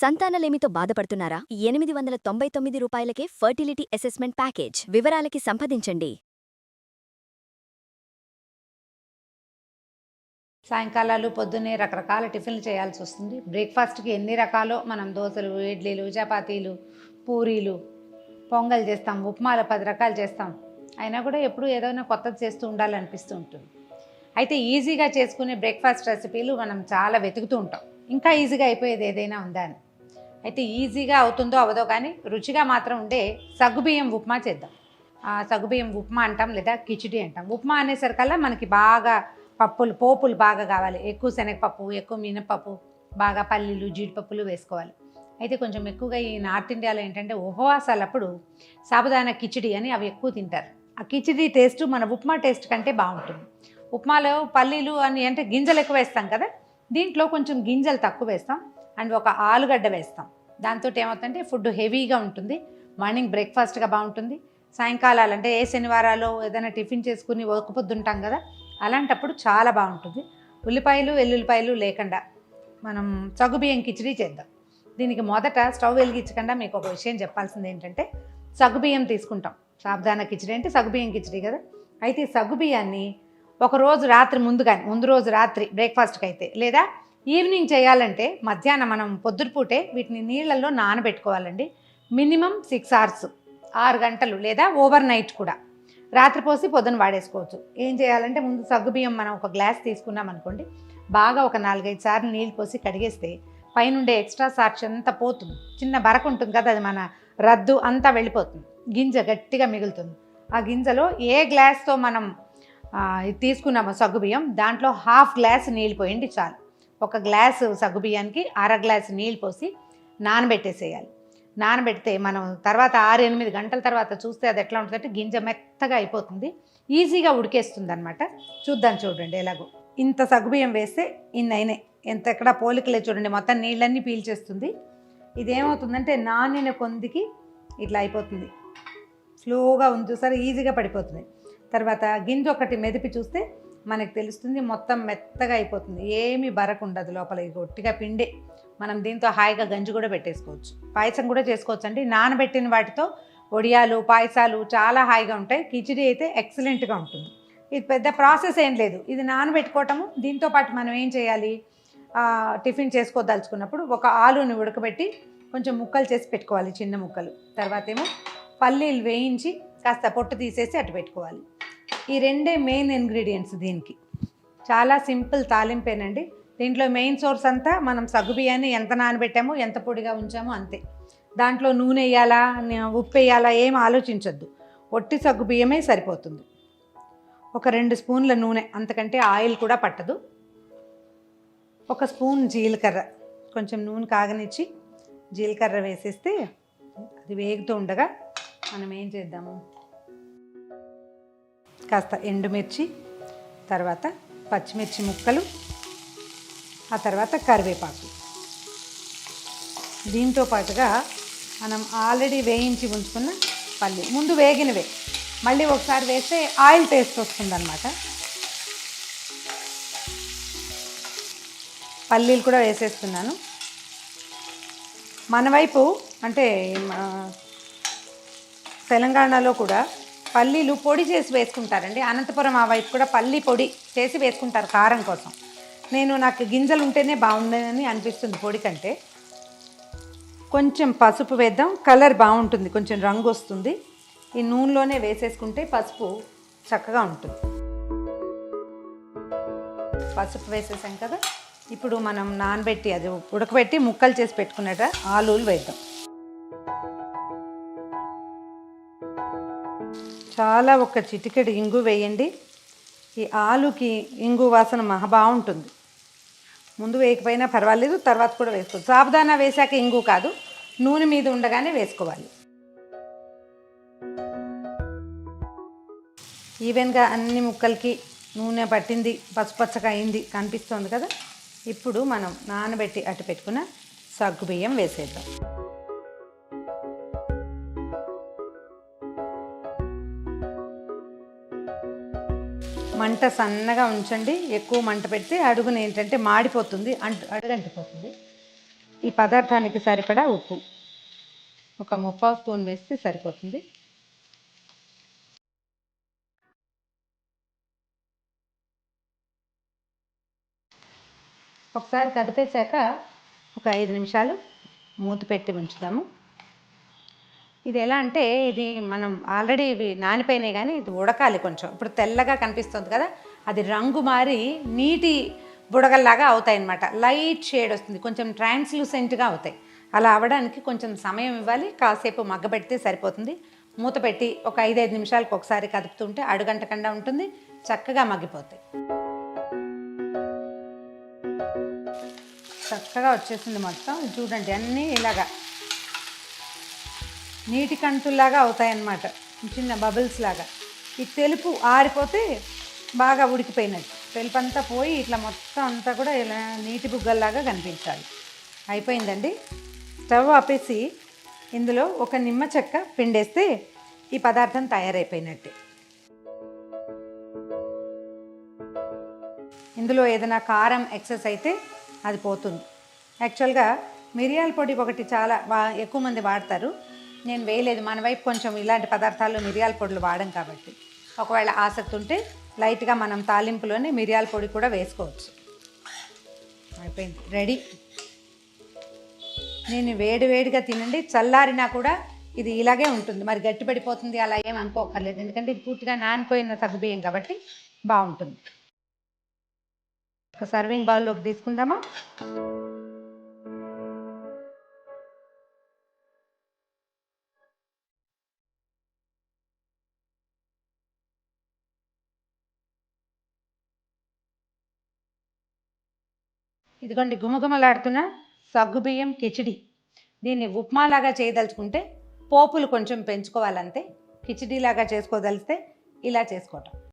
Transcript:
సంతానలేమితో బాధపడుతున్నారా? 899 రూపాయలకే fertility assessment package. వివరాలకి సంప్రదించండి. సాయంకాలాలు పొద్దున్నే రకరకాల టిఫిన్లు చేయాల్సి వస్తుంది. బ్రేక్ఫాస్ట్కి ఎన్ని రకాలో మనం దోశలు, ఇడ్లీలు, చపాతీలు, పూరీలు, పొంగల్ చేస్తాం, ఉప్మాలు 10 రకాలు చేస్తాం. అయినా కూడా ఎప్పుడు ఏదైనా కొత్తది చేస్తూ ఉండాలనిపిస్తూ ఉంటుంది. అయితే ఈజీగా చేసుకునే బ్రేక్ఫాస్ట్ రెసిపీలు మనం చాలా వెతుకుతూ ఉంటాం. ఇంకా ఈజీగా అయిపోయేది ఏదైనా ఉందా అని. అయితే ఈజీగా అవుతుందో అవదో కానీ రుచిగా మాత్రం ఉండే సగ్గుబియ్యం ఉప్మా చేద్దాం. సగ్గుబియ్యం ఉప్మా అంటాం, లేదా కిచిడి అంటాం. ఉప్మా అనేసరికల్లా మనకి బాగా పోపులు బాగా కావాలి. ఎక్కువ శనగపప్పు, ఎక్కువ మినపప్పు, బాగా పల్లీలు, జీడిపప్పులు వేసుకోవాలి. అయితే కొంచెం ఎక్కువగా ఈ నార్త్ ఇండియాలో ఏంటంటే ఉపవాసాలప్పుడు సాబుదానా కిచిడి అని అవి ఎక్కువ తింటారు. ఆ కిచిడి టేస్ట్ మన ఉప్మా టేస్ట్ కంటే బాగుంటుంది. ఉప్మాలో పల్లీలు అని అంటే గింజలు ఎక్కువ వేస్తాం కదా, దీంట్లో కొంచెం గింజలు తక్కువ వేస్తాం అండ్ ఒక ఆలుగడ్డ వేస్తాం. దాంతో ఏమవుతుందంటే ఫుడ్ హెవీగా ఉంటుంది. మార్నింగ్ బ్రేక్ఫాస్ట్గా బాగుంటుంది. సాయంకాలాలు అంటే ఏ శనివారాలు ఏదైనా టిఫిన్ చేసుకుని ఒక పొద్దుంటాం కదా, అలాంటప్పుడు చాలా బాగుంటుంది. ఉల్లిపాయలు, వెల్లుల్లిపాయలు లేకుండా మనం సగ్గుబియ్యం కిచిడి చేద్దాం. దీనికి మొదట స్టవ్ వెలిగించకుండా మీకు ఒక విషయం చెప్పాల్సింది ఏంటంటే, సగ్గుబియ్యం తీసుకుంటాం. సాబుదానా కిచిడి అంటే సగ్గుబియ్యం కిచిడి కదా. అయితే సగ్గుబియ్యాన్ని ఒకరోజు రాత్రి ముందు రోజు రాత్రి బ్రేక్ఫాస్ట్కి అయితే, లేదా ఈవినింగ్ చేయాలంటే మధ్యాహ్నం మనం పొద్దుటిపూటే వీటిని నీళ్ళల్లో నానబెట్టుకోవాలండి. మినిమం 6 hours, 6 గంటలు, లేదా ఓవర్ నైట్ కూడా. రాత్రి పోసి పొద్దున వాడేసుకోవచ్చు. ఏం చేయాలంటే ముందు సగ్గుబియ్యం మనం ఒక గ్లాస్ తీసుకున్నాం అనుకోండి, బాగా ఒక 4-5 సార్లు నీళ్ళు పోసి కడిగేస్తే పైనుండే ఎక్స్ట్రా సార్చ్ అంతా పోతుంది. చిన్న బరక ఉంటుంది కదా, అది మన రద్దు అంతా వెళ్ళిపోతుంది. గింజ గట్టిగా మిగులుతుంది. ఆ గింజలో ఏ గ్లాస్తో మనం ఇది తీసుకున్నామో సగ్గుబియ్యం, దాంట్లో 1/2 గ్లాస్ నీళ్ళు పోయండి చాలు. ఒక గ్లాసు సగ్గుబియ్యానికి 1/2 గ్లాసు నీళ్ళు పోసి నానబెట్టేసేయాలి. నానబెడితే మనం తర్వాత 6-8 గంటల తర్వాత చూస్తే అది ఎట్లా ఉంటుందంటే గింజ మెత్తగా అయిపోతుంది, ఈజీగా ఉడికేస్తుంది అనమాట. చూడండి ఎలాగో. ఇంత సగ్గుబియ్యం వేస్తే ఇన్నైనాయి, ఎంత ఎక్కడ పోలికలే చూడండి, మొత్తం నీళ్ళన్నీ పీల్చేస్తుంది. ఇదేమవుతుందంటే నానిన కొందికి ఇట్లా అయిపోతుంది, స్లోగా ఉంది చూసారా, ఈజీగా పడిపోతుంది. తర్వాత గింజ ఒకటి మెదిపి చూస్తే మనకు తెలుస్తుంది, మొత్తం మెత్తగా అయిపోతుంది, ఏమీ బరకు ఉండదు లోపల. ఇది ఒట్టిగా పిండే. మనం దీంతో హాయిగా గంజి కూడా పెట్టేసుకోవచ్చు, పాయసం కూడా చేసుకోవచ్చు అండి. నానబెట్టిన వాటితో వడియాలు, పాయసాలు చాలా హాయిగా ఉంటాయి. కిచిడి అయితే ఎక్సలెంట్గా ఉంటుంది. ఇది పెద్ద ప్రాసెస్ ఏం లేదు, ఇది నానబెట్టుకోవటము. దీంతో పాటు మనం ఏం చేయాలి, టిఫిన్ చేసుకోదలుచుకున్నప్పుడు ఒక ఆలుని ఉడకబెట్టి కొంచెం ముక్కలు చేసి పెట్టుకోవాలి, చిన్న ముక్కలు. తర్వాత ఏమో పల్లీలు వేయించి కాస్త పొట్టు తీసేసి అటు పెట్టుకోవాలి. ఈ రెండే మెయిన్ ఇంగ్రీడియంట్స్ దీనికి. చాలా సింపుల్ తాలింపేనండి. దీంట్లో మెయిన్ సోర్స్ అంతా మనం సగ్గుబియ్యాన్ని ఎంత నానబెట్టామో, ఎంత పొడిగా ఉంచామో అంతే. దాంట్లో నూనె వేయాలా, ఉప్పు వేయాలా ఏం ఆలోచించొద్దు. ఒట్టి సగ్గుబియ్యమే సరిపోతుంది. ఒక 2 స్పూన్ల నూనె, అంతకంటే ఆయిల్ కూడా పట్టదు. 1 స్పూన్ జీలకర్ర, కొంచెం నూనె కాగనిచ్చి జీలకర్ర వేసేస్తే అది వేగుతూ ఉండగా మనం ఏం చేద్దాము, కాస్త ఎండుమిర్చి, తర్వాత పచ్చిమిర్చి ముక్కలు, ఆ తర్వాత కరివేపాకు. దీంతో పాటుగా మనం ఆల్రెడీ వేయించి ఉంచుకున్న పల్లి, ముందు వేగినవే మళ్ళీ ఒకసారి వేస్తే ఆయిల్ టేస్ట్ వస్తుందన్నమాట. పల్లీలు కూడా వేసేస్తున్నాను. మన వైపు అంటే తెలంగాణలో కూడా పల్లీలు పొడి చేసి వేసుకుంటారండి. అనంతపురం ఆ వైపు కూడా పల్లీ పొడి చేసి వేసుకుంటారు కారం కోసం. నాకు గింజలు ఉంటేనే బాగుండని అనిపిస్తుంది పొడి కంటే. కొంచెం పసుపు వేద్దాం, కలర్ బాగుంటుంది, కొంచెం రంగు వస్తుంది. ఈ నూనెలోనే వేసేసుకుంటే పసుపు చక్కగా ఉంటుంది. పసుపు వేసేసాం కదా, ఇప్పుడు మనం నానబెట్టి అది ఉడకబెట్టి ముక్కలు చేసి పెట్టుకున్నట్ట ఆలూలు వేద్దాం. చాలా ఒక చిటికెడు ఇంగు వేయండి. ఈ ఆలుకి ఇంగు వాసన మహా బాగుంటుంది. ముందు వేయకపోయినా పర్వాలేదు, తర్వాత కూడా వేసుకోవచ్చు. సాబుదానా వేసాక ఇంగు కాదు, నూనె మీద ఉండగానే వేసుకోవాలి. ఈవెన్గా అన్ని ముక్కలకి నూనె పట్టింది, పసుపచ్చగా అయింది, కనిపిస్తుంది కదా. ఇప్పుడు మనం నానబెట్టి అటు పెట్టుకున్న సగ్గుబియ్యం వేసేద్దాం. మంట సన్నగా ఉంచండి. ఎక్కువ మంట పెడితే అడుగున ఏంటంటే మాడిపోతుంది, అడుగంటిపోతుంది. ఈ పదార్థానికి సరిపడా ఉప్పు ఒక 3/4 స్పూన్ వేస్తే సరిపోతుంది. ఒకసారి కదిపేశాక ఒక 5 నిమిషాలు మూత పెట్టి ఉంచుదాము. ఇది ఎలా అంటే ఇది మనం ఆల్రెడీ ఇవి నానిపోయినాయి కానీ ఇది ఉడకాలి కొంచెం. ఇప్పుడు తెల్లగా కనిపిస్తుంది కదా, అది రంగు మారి నీటి బుడగల్లాగా అవుతాయి అన్నమాట. లైట్ షేడ్ వస్తుంది, కొంచెం ట్రాన్స్లూసెంట్గా అవుతాయి. అలా అవ్వడానికి కొంచెం సమయం ఇవ్వాలి, కాసేపు మగ్గబెడితే సరిపోతుంది. మూత పెట్టి ఒక 5-5 నిమిషాలకు ఒకసారి కదుపుతుంటే అడుగంటకుండా ఉంటుంది, చక్కగా మగ్గిపోతాయి. చక్కగా వచ్చేసింది మొత్తం. చూడండి అన్నీ ఇలాగా నీటి కంటుల్లాగా అవుతాయన్నమాట, చిన్న బబుల్స్ లాగా. ఈ తెలుపు ఆరిపోతే బాగా ఉడికిపోయినట్టు. తెలుపు అంతా పోయి ఇట్లా మొత్తం అంతా కూడా ఇలా నీటి బుగ్గల్లాగా కనిపించాలి. అయిపోయిందండి. స్టవ్ ఆపేసి ఇందులో ఒక నిమ్మ చెక్క పిండేస్తే ఈ పదార్థం తయారైపోయినట్టే. ఇందులో ఏదైనా కారం ఎక్సెస్ అయితే అది పోతుంది. యాక్చువల్గా మిరియాల పొడి ఒకటి చాలా ఎక్కువ మంది వాడతారు, నేను వేయలేదు. మన వైపు కొంచెం ఇలాంటి పదార్థాల్లో మిరియాల పొడులు వాడం కాబట్టి, ఒకవేళ ఆసక్తి ఉంటే లైట్గా మనం తాలింపులోనే మిరియాల పొడి కూడా వేసుకోవచ్చు. అయిపోయింది, రెడీ. నేను వేడిగా తినండి, చల్లారినా కూడా ఇది ఇలాగే ఉంటుంది. మరి గట్టిపడిపోతుంది అలా ఏం అనుకోకర్లేదు, ఎందుకంటే ఇది పూర్తిగా నానిపోయిన సగ్గుబియ్యం కాబట్టి బాగుంటుంది. ఒక సర్వింగ్ బౌల్లోకి తీసుకుందామా. ఇదిగోండి గుమగుమలాడుతున్న సగ్గుబియ్యం కిచిడి. దీన్ని ఉప్మాలాగా చేయదలుచుకుంటే పోపులు కొంచెం పెంచుకోవాలంతే. కిచిడీలాగా చేసుకోదలిస్తే ఇలా చేసుకోవటం.